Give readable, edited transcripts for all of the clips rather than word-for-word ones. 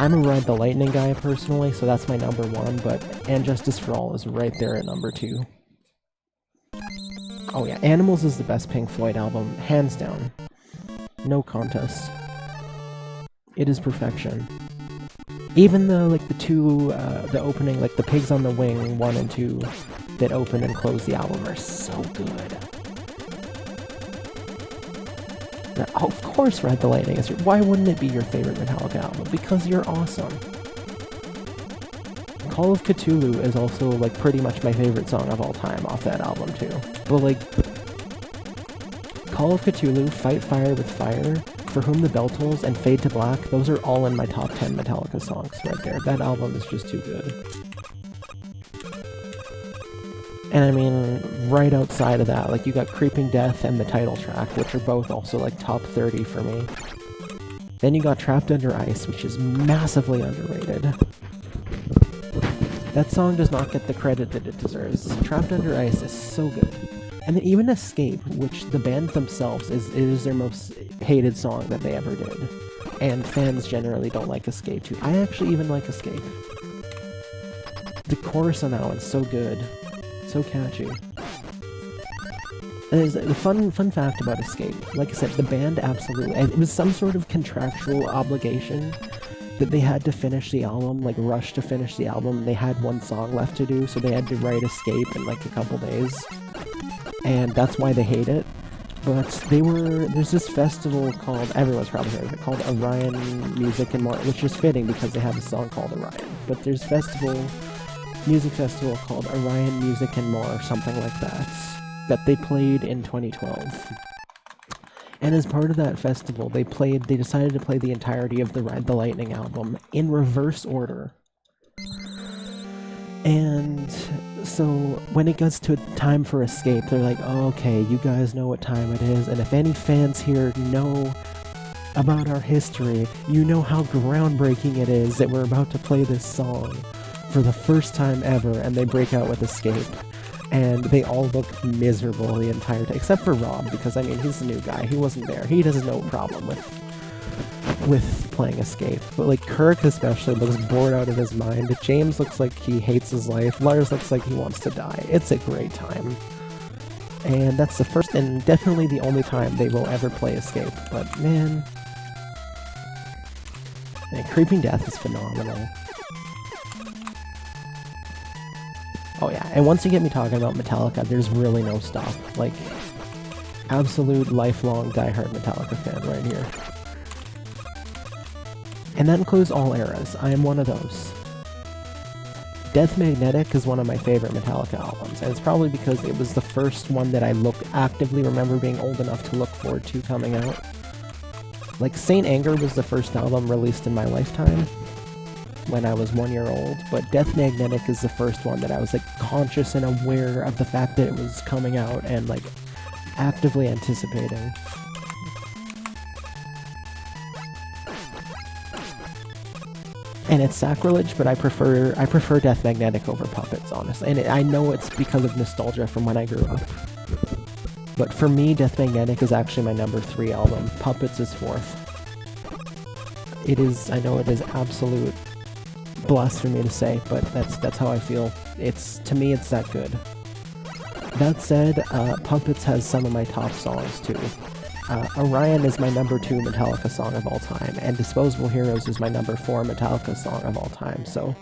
I'm a Ride the Lightning guy personally, so that's my number 1, but And Justice for All is right there at number 2. Oh yeah, Animals is the best Pink Floyd album, hands down. No contest. It is perfection. Even though, like, the opening, like, the Pigs on the Wing 1 and 2 that open and close the album are so good. Now, of course Ride the Lightning is why wouldn't it be your favorite Metallica album? Because you're awesome. Call of Cthulhu is also, like, pretty much my favorite song of all time off that album, too. But, like, Call of Cthulhu, Fight Fire with Fire, For Whom the Bell Tolls, and Fade to Black, those are all in my top 10 Metallica songs right there. That album is just too good. And I mean, right outside of that, like, you got Creeping Death and the title track, which are both also, like, top 30 for me. Then you got Trapped Under Ice, which is massively underrated. That song does not get the credit that it deserves. Trapped Under Ice is so good. And then even Escape, which the band themselves is their most hated song that they ever did. And fans generally don't like Escape too. I actually even like Escape. The chorus on that one's so good. So catchy. And there's a fun fact about Escape. Like I said, the band absolutely... It was some sort of contractual obligation that they had to finish the album, like rush to finish the album. They had one song left to do, so they had to write Escape in like a couple days. And that's why they hate it. But there's this festival called, everyone's probably heard of it, called Orion Music and More, which is fitting because they have a song called Orion. But there's music festival called Orion Music and More, or something like that they played in 2012. And as part of that festival, they decided to play the entirety of the Ride the Lightning album in reverse order. And so when it gets to time for Escape, they're like, oh, okay, you guys know what time it is, and if any fans here know about our history, you know how groundbreaking it is that we're about to play this song for the first time ever, and they break out with Escape. And they all look miserable the entire time, except for Rob, because, I mean, he's the new guy. He wasn't there. He has no problem with playing Escape. But, like, Kirk especially looks bored out of his mind. James looks like he hates his life. Lars looks like he wants to die. It's a great time. And that's the first and definitely the only time they will ever play Escape. But, man, Creeping Death is phenomenal. Oh yeah, and once you get me talking about Metallica, there's really no stop. Like, absolute lifelong diehard Metallica fan right here. And that includes all eras. I am one of those. Death Magnetic is one of my favorite Metallica albums, and it's probably because it was the first one that I actively remember being old enough to look forward to coming out. Like, Saint Anger was the first album released in my lifetime, when I was 1 year old, but Death Magnetic is the first one that I was, like, conscious and aware of the fact that it was coming out and, like, actively anticipating. And it's sacrilege, but I prefer Death Magnetic over Puppets, honestly. And I know it's because of nostalgia from when I grew up. But for me, Death Magnetic is actually my number 3 album. Puppets is 4th. It is, I know it is absolute blasphemy to say, but that's how I feel. To me, it's that good. That said, Puppets has some of my top songs too. Orion is my number 2 Metallica song of all time, and Disposable Heroes is my number 4 Metallica song of all time. So,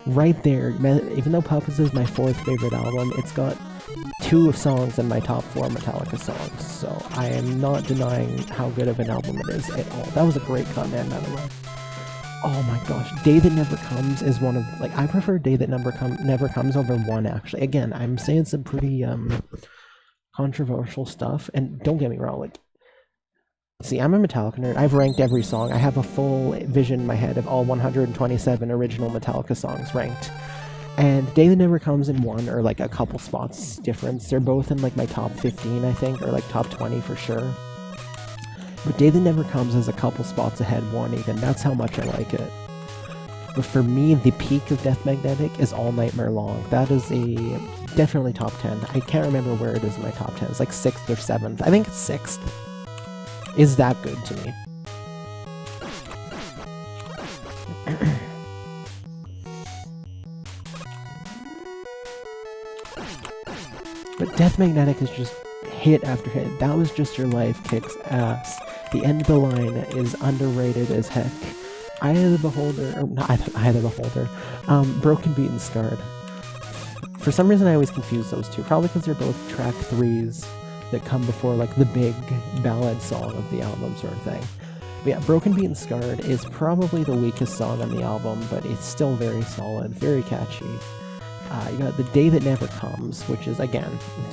right there, even though Puppets is my 4th favorite album, it's got 2 songs in my top 4 Metallica songs. So I am not denying how good of an album it is at all. That was a great cut, man, by the way. Oh my gosh, Day That Never Comes is one of, like, I prefer Day That Never Comes over One, actually. Again, I'm saying some pretty, controversial stuff, and don't get me wrong, like, see, I'm a Metallica nerd. I've ranked every song. I have a full vision in my head of all 127 original Metallica songs ranked. And Day That Never Comes in 1, or, like, a couple spots difference. They're both in, like, my top 15, I think, or, like, top 20 for sure. But Day That Never Comes is a couple spots ahead 1 even. That's how much I like it. But for me, the peak of Death Magnetic is All Nightmare Long. That is definitely top 10. I can't remember where it is in my top 10. It's like 6th or 7th. I think it's 6th. Is that good to me. But Death Magnetic is just hit after hit. That Was Just Your Life kicks ass. The end of the line is underrated as heck. Eye of the Beholder, or not Eye of the Beholder, Broken, Beaten, Scarred. For some reason I always confuse those two, probably because they're both track 3s that come before like the big ballad song of the album sort of thing. But yeah, Broken, Beaten, Scarred is probably the weakest song on the album, but it's still very solid, very catchy. You got The Day That Never Comes, which is, again,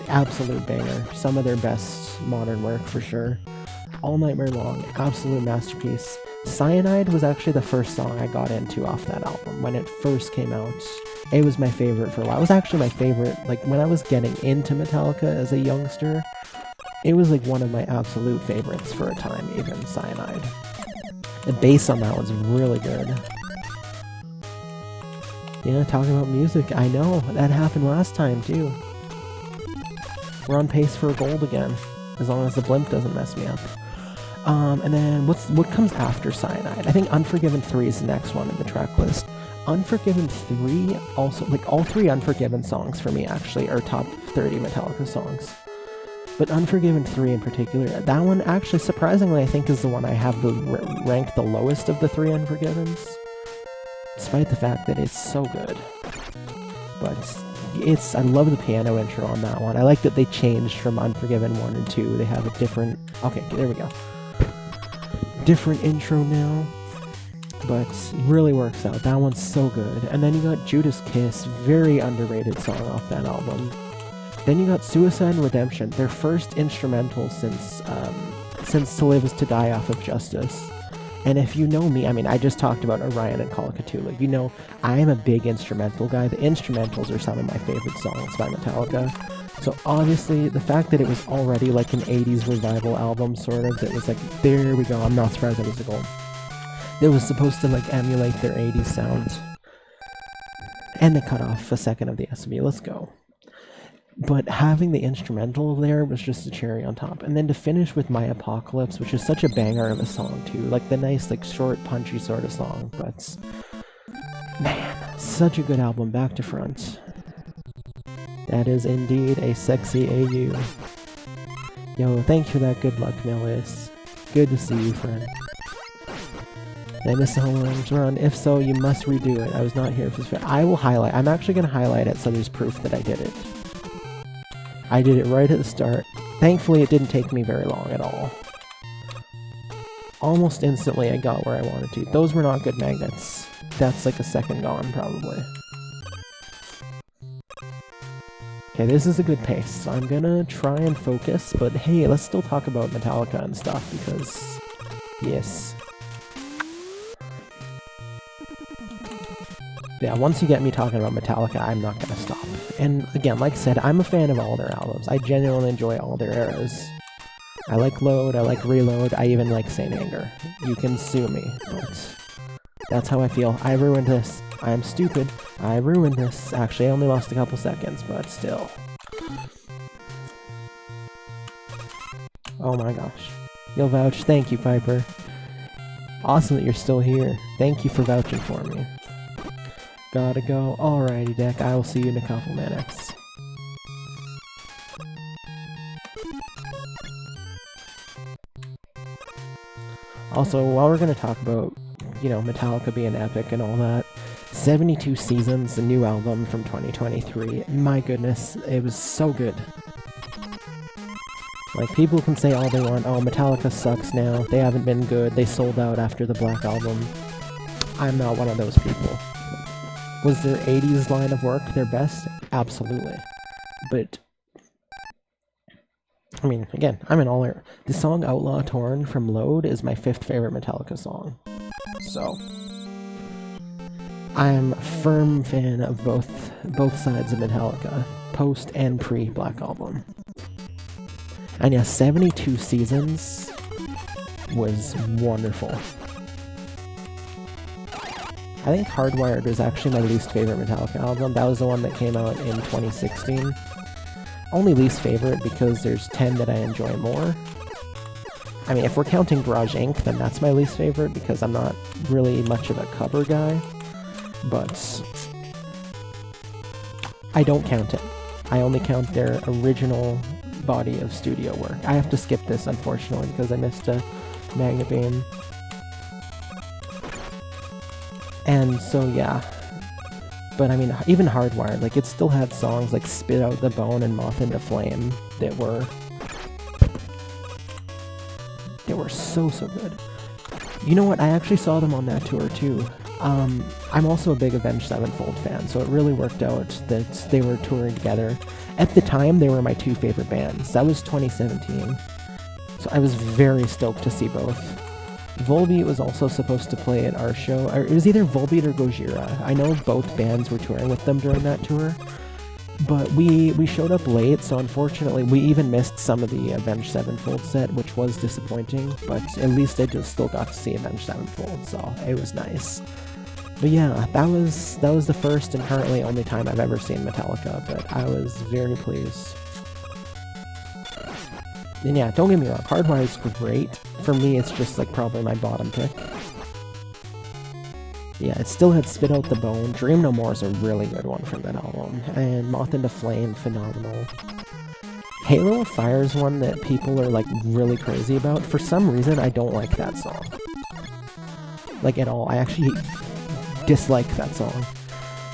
absolute banger. Some of their best modern work, for sure. All Nightmare Long, absolute masterpiece. Cyanide was actually the first song I got into off that album. When it first came out, it was my favorite for a while. It was actually my favorite, like, when I was getting into Metallica as a youngster, it was, like, one of my absolute favorites for a time, even Cyanide. The bass on that was really good. Yeah, talking about music, I know, that happened last time, too. We're on pace for a gold again, as long as the blimp doesn't mess me up. And then, what comes after Cyanide? I think Unforgiven 3 is the next one in the track list. Unforgiven 3, also, like, all 3 Unforgiven songs for me, actually, are top 30 Metallica songs. But Unforgiven 3 in particular, that one, actually, surprisingly, I think is the one I have ranked the lowest of the 3 Unforgivens. Despite the fact that it's so good. But I love the piano intro on that one. I like that they changed from Unforgiven 1 and 2. They have a different... Okay, there we go. Different intro now. But it really works out. That one's so good. And then you got Judas Kiss, very underrated song off that album. Then you got Suicide and Redemption, their first instrumental since To Live Is To Die off of Justice. And if you know me, I mean, I just talked about Orion and Call of Cthulhu. You know, I am a big instrumental guy. The instrumentals are some of my favorite songs by Metallica. So obviously, the fact that it was already like an 80s revival album, sort of, that was like, there we go, I'm not surprised that was a goal. It was supposed to like emulate their 80s sound. And they cut off a second of the SB. Let's go. But having the instrumental there was just a cherry on top. And then to finish with My Apocalypse, which is such a banger of a song too. Like the nice, like short, punchy sort of song. But, man, such a good album, back to front. That is indeed a sexy AU. Yo, thank you for that good luck, Melis. Good to see you, friend. Did I miss the home run? If so, you must redo it. I was not here for this. I will highlight. I'm actually going to highlight it so there's proof that I did it. I did it right at the start. Thankfully, it didn't take me very long at all. Almost instantly, I got where I wanted to. Those were not good magnets. That's like a second gone, probably. Okay, this is a good pace, so I'm gonna try and focus, but hey, let's still talk about Metallica and stuff, because... yes. Yeah, once you get me talking about Metallica, I'm not gonna stop. And again, like I said, I'm a fan of all their albums. I genuinely enjoy all their eras. I like Load, I like Reload, I even like Saint Anger. You can sue me, but that's how I feel. I ruined this. I'm stupid. I ruined this. Actually, I only lost a couple seconds, but still. Oh my gosh. You'll vouch. Thank you, Piper. Awesome that you're still here. Thank you for vouching for me. Gotta go. Alrighty, Deck. I will see you in a couple minutes. Also, while we're gonna talk about, you know, Metallica being epic and all that, 72 Seasons, the new album from 2023, my goodness, it was so good. Like, people can say all they want, oh, Metallica sucks now, they haven't been good, they sold out after the Black Album. I'm not one of those people. Was their 80s line of work their best? Absolutely. But, I mean, again, I'm in all air. The song Outlaw Torn from Load is my 5th favorite Metallica song. So, I'm a firm fan of both sides of Metallica, post and pre-Black Album. And yeah, 72 Seasons was wonderful. I think Hardwired was actually my least favorite Metallica album. That was the one that came out in 2016. Only least favorite because there's 10 that I enjoy more. I mean, if we're counting Garage Inc., then that's my least favorite because I'm not really much of a cover guy. But I don't count it. I only count their original body of studio work. I have to skip this, unfortunately, because I missed a Magna Beam. And so, yeah. But I mean, even Hardwired, like, it still had songs like Spit Out the Bone and Moth into Flame that were so good. You know what? I actually saw them on that tour too. I'm also a big Avenged Sevenfold fan, so it really worked out that they were touring together. At the time, they were my two favorite bands. That was 2017. So I was very stoked to see both. Volbeat was also supposed to play at our show, or it was either Volbeat or Gojira. I know both bands were touring with them during that tour, but we showed up late, so unfortunately we even missed some of the Avenged Sevenfold set, which was disappointing, but at least I just still got to see Avenged Sevenfold, so it was nice. But yeah, that was the first and currently only time I've ever seen Metallica, but I was very pleased. And yeah, don't get me wrong, Hardwired's great. For me, it's just like probably my bottom pick. Yeah, it still had Spit Out the Bone. Dream No More is a really good one from that album. And Moth into Flame, phenomenal. Halo of Fire is one that people are like really crazy about. For some reason, I don't like that song. Like at all. I actually dislike that song.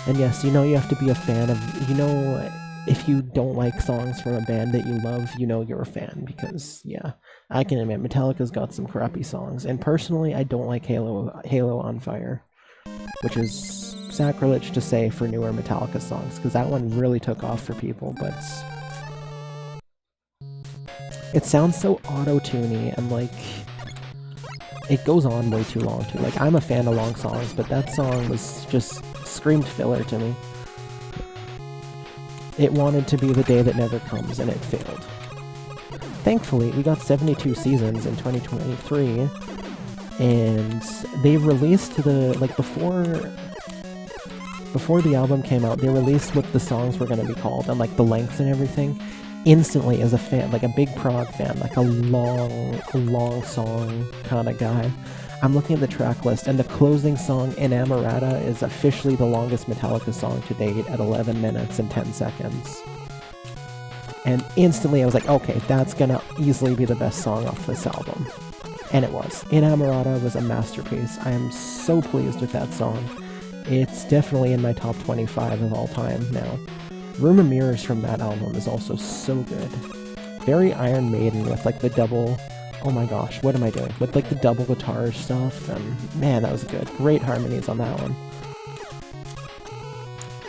And yes, you know you have to be a fan of, you know, if you don't like songs from a band that you love, you know you're a fan, because, yeah, I can admit, Metallica's got some crappy songs, and personally, I don't like Halo on Fire, which is sacrilege to say for newer Metallica songs, because that one really took off for people, but it sounds so auto-tuney, and, like, it goes on way too long, too. Like, I'm a fan of long songs, but that song was just screamed filler to me. It wanted to be the day that never comes, and it failed. Thankfully, we got 72 seasons in 2023, and they released before the album came out, they released what the songs were going to be called, and, like, the lengths and everything. Instantly, as a fan, like a big prog fan, like a long song kind of guy, I'm looking at the track list, and the closing song, Inamorata, is officially the longest Metallica song to date at 11 minutes and 10 seconds. And instantly I was like, okay, that's gonna easily be the best song off this album. And it was. Inamorata was a masterpiece. I am so pleased with that song. It's definitely in my top 25 of all time now. Room of Mirrors from that album is also so good. Very Iron Maiden with like the double... Oh my gosh, what am I doing? With like the double guitar stuff, and man, that was good. Great harmonies on that one.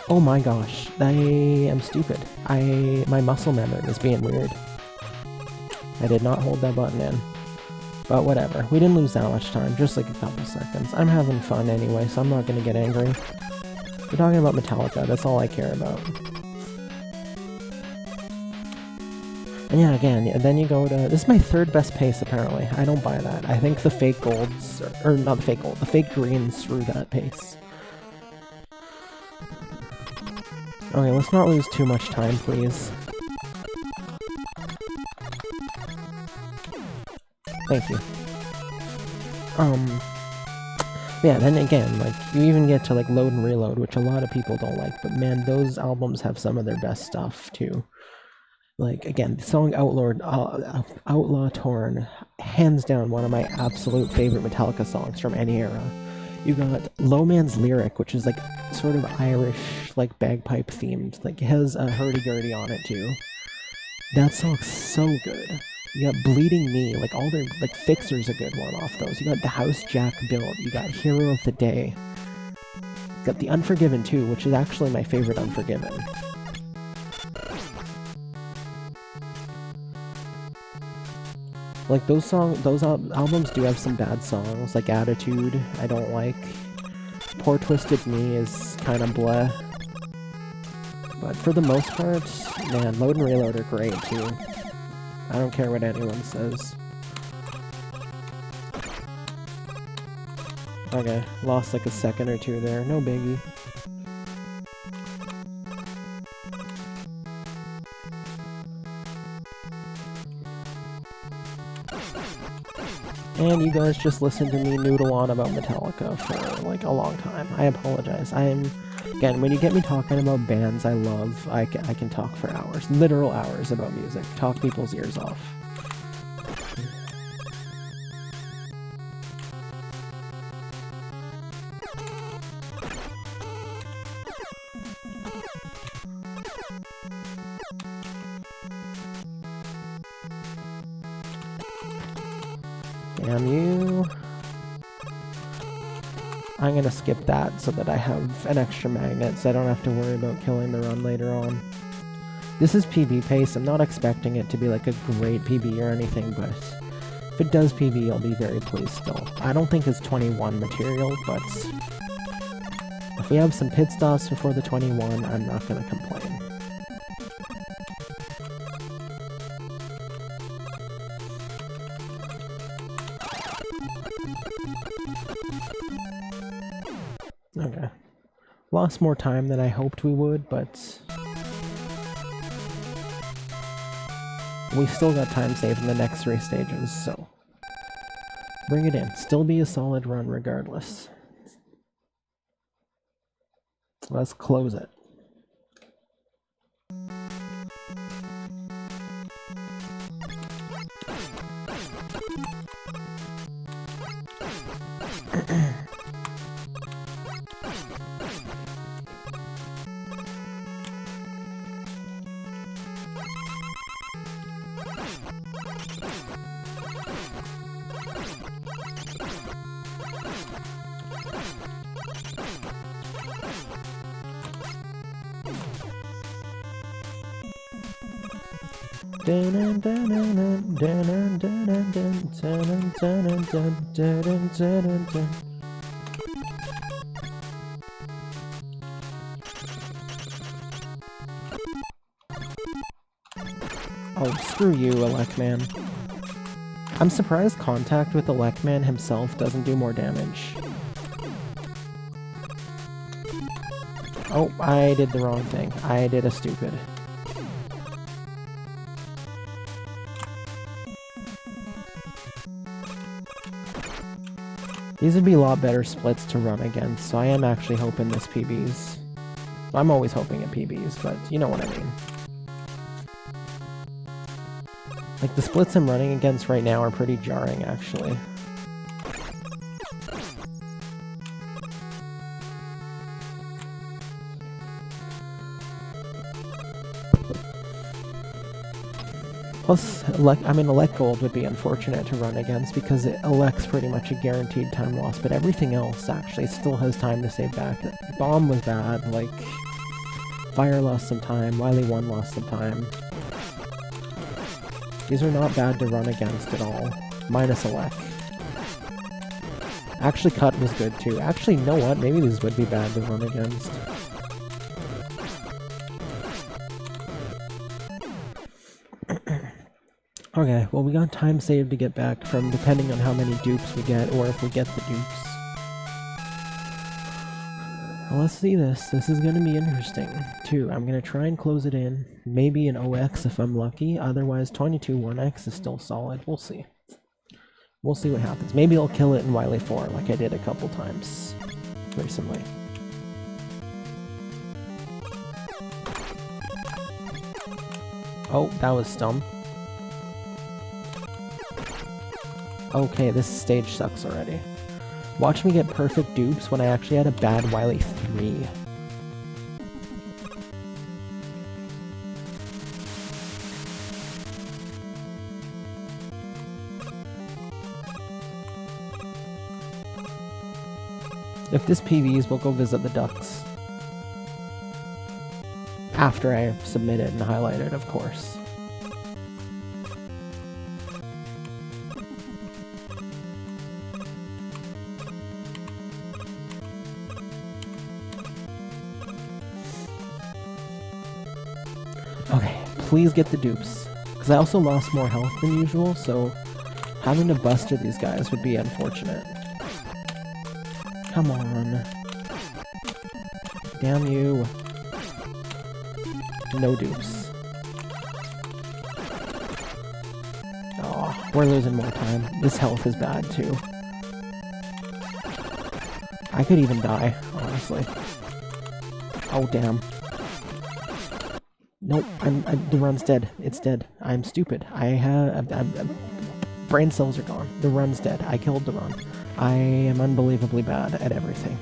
Oh my gosh, I am stupid. My muscle memory is being weird. I did not hold that button in. But whatever, we didn't lose that much time, just like a couple seconds. I'm having fun anyway, so I'm not gonna get angry. We're talking about Metallica, that's all I care about. And yeah, again, then you go to... This is my third best pace, apparently. I don't buy that. I think the fake golds... Or not the fake gold. The fake greens threw that pace. Okay, let's not lose too much time, please. Thank you. Yeah, then again, like, you even get to, like, Load and Reload, which a lot of people don't like, but man, those albums have some of their best stuff, too. Like, again, the song Outlaw Torn, hands down one of my absolute favorite Metallica songs from any era. You got Low Man's Lyric, which is, like, sort of Irish, like, bagpipe themed. Like, it has a hurdy-gurdy on it, too. That song's so good. You got Bleeding Me, like, all their, like, Fixer's a good one off those. You got The House Jack Built. You got Hero of the Day. You got The Unforgiven, too, which is actually my favorite Unforgiven. Like, those albums do have some bad songs, like Attitude, I don't like. Poor Twisted Me is kind of bleh. But for the most part, man, Load and Reload are great, too. I don't care what anyone says. Okay, lost like a second or two there, no biggie. And you guys just listened to me noodle on about Metallica for, like, a long time. I apologize. I'm Again, when you get me talking about bands I love, I can talk for hours. Literal hours about music. Talk people's ears off. Damn you. I'm gonna skip that so that I have an extra magnet so I don't have to worry about killing the run later on. This is PB pace. I'm not expecting it to be like a great PB or anything, but if it does PB, I'll be very pleased still. I don't think it's 21 material, but if we have some pit stops before the 21, I'm not gonna complain. Okay. Lost more time than I hoped we would, but we still got time saved in the next 3 stages, so bring it in. Still be a solid run regardless. Let's close it. Oh, screw you, Electman. I'm surprised contact with Electman himself doesn't do more damage. Oh, I did the wrong thing. I did a stupid. These would be a lot better splits to run against, so I am actually hoping this PBs. I'm always hoping it PBs, but you know what I mean. Like, the splits I'm running against right now are pretty jarring, actually. Plus, Elect Gold would be unfortunate to run against because it elects pretty much a guaranteed time loss, but everything else actually still has time to save back. Bomb was bad, like, Fire lost some time, Wily 1 lost some time. These are not bad to run against at all, minus Elect. Actually, Cut was good too. Actually, you know what? Maybe these would be bad to run against. Okay, well we got time saved to get back from depending on how many dupes we get, or if we get the dupes. Well, let's see this. This is going to be interesting, too. I'm going to try and close it in. Maybe an OX if I'm lucky. Otherwise, 22 1X is still solid. We'll see. We'll see what happens. Maybe I'll kill it in Wily 4 like I did a couple times recently. Oh, that was stum. Okay, this stage sucks already. Watch me get perfect dupes when I actually had a bad Wily 3. If this PVs, we'll go visit the ducks. After I submit it and highlight it, of course. Okay, please get the dupes. Because I also lost more health than usual, so having to buster these guys would be unfortunate. Come on. Damn you. No dupes. Oh, we're losing more time. This health is bad too. I could even die, honestly. Oh, damn. Nope, the run's dead. It's dead. I'm stupid. Brain cells are gone. The run's dead. I killed the run. I am unbelievably bad at everything.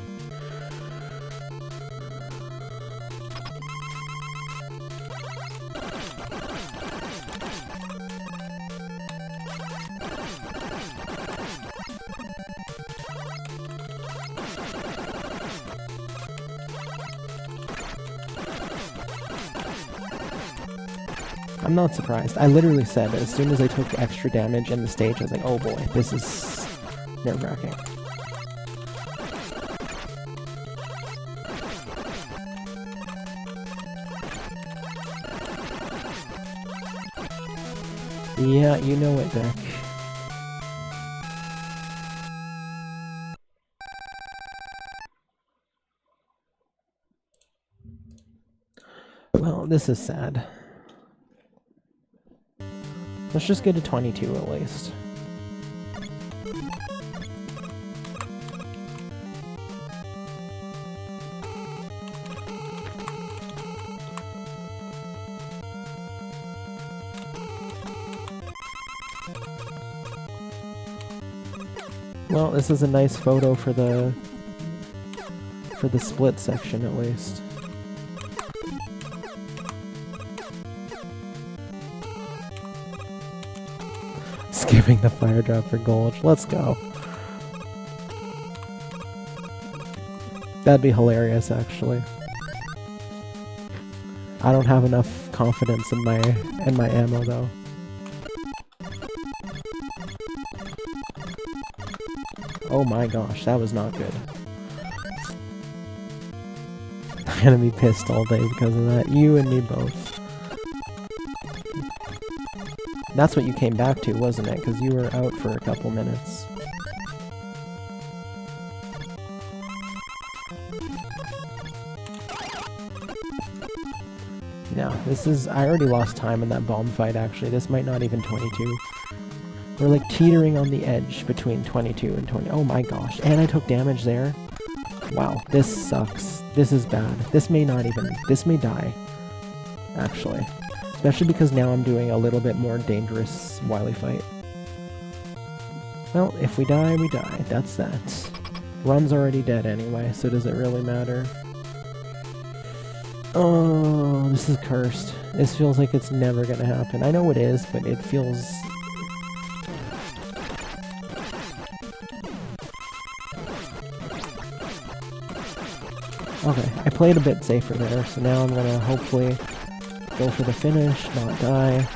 I'm not surprised. I literally said as soon as I took extra damage in the stage, I was like, oh boy, this is nerve-wracking. Yeah, you know it, Beck. Well, this is sad. Let's just get to 22 at least. Well, this is a nice photo for the split section at least. Skipping the fire drop for gold. Let's go. That'd be hilarious, actually. I don't have enough confidence in my ammo though. Oh my gosh, that was not good. I'm gonna be pissed all day because of that. You and me both. That's what you came back to, wasn't it? Because you were out for a couple minutes. No, this is... I already lost time in that bomb fight, actually. This might not even 22. We're like teetering on the edge between 22 and 20. Oh my gosh. And I took damage there. Wow, this sucks. This is bad. This may not even... This may die. Actually. Especially because now I'm doing a little bit more dangerous Wily fight. Well, if we die, we die. That's that. Run's already dead anyway, so does it really matter? Oh, this is cursed. This feels like it's never gonna happen. I know it is, but it feels... Okay, I played a bit safer there, so now I'm gonna hopefully go for the finish, not die.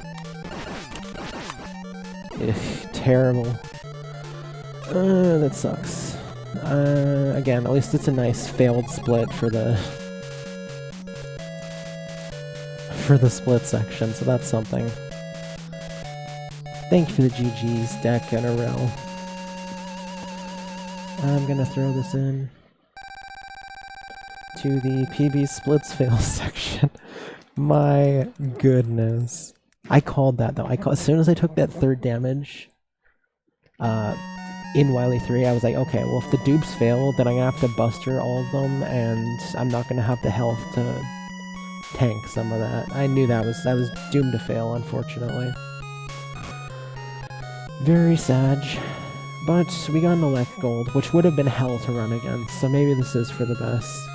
Ugh, terrible. That sucks. Again, at least it's a nice failed split for the split section, so that's something. Thank you for the GG's, deck in a row. I'm gonna throw this in to the PB splits fail section. My goodness. I called that though. As soon as I took that third damage in Wily 3, I was like, okay, well if the dupes fail, then I'm gonna have to buster all of them, and I'm not gonna have the health to tank some of that. I knew that was doomed to fail, unfortunately. Very sad. But we got an elect gold, which would have been hell to run against, so maybe this is for the best.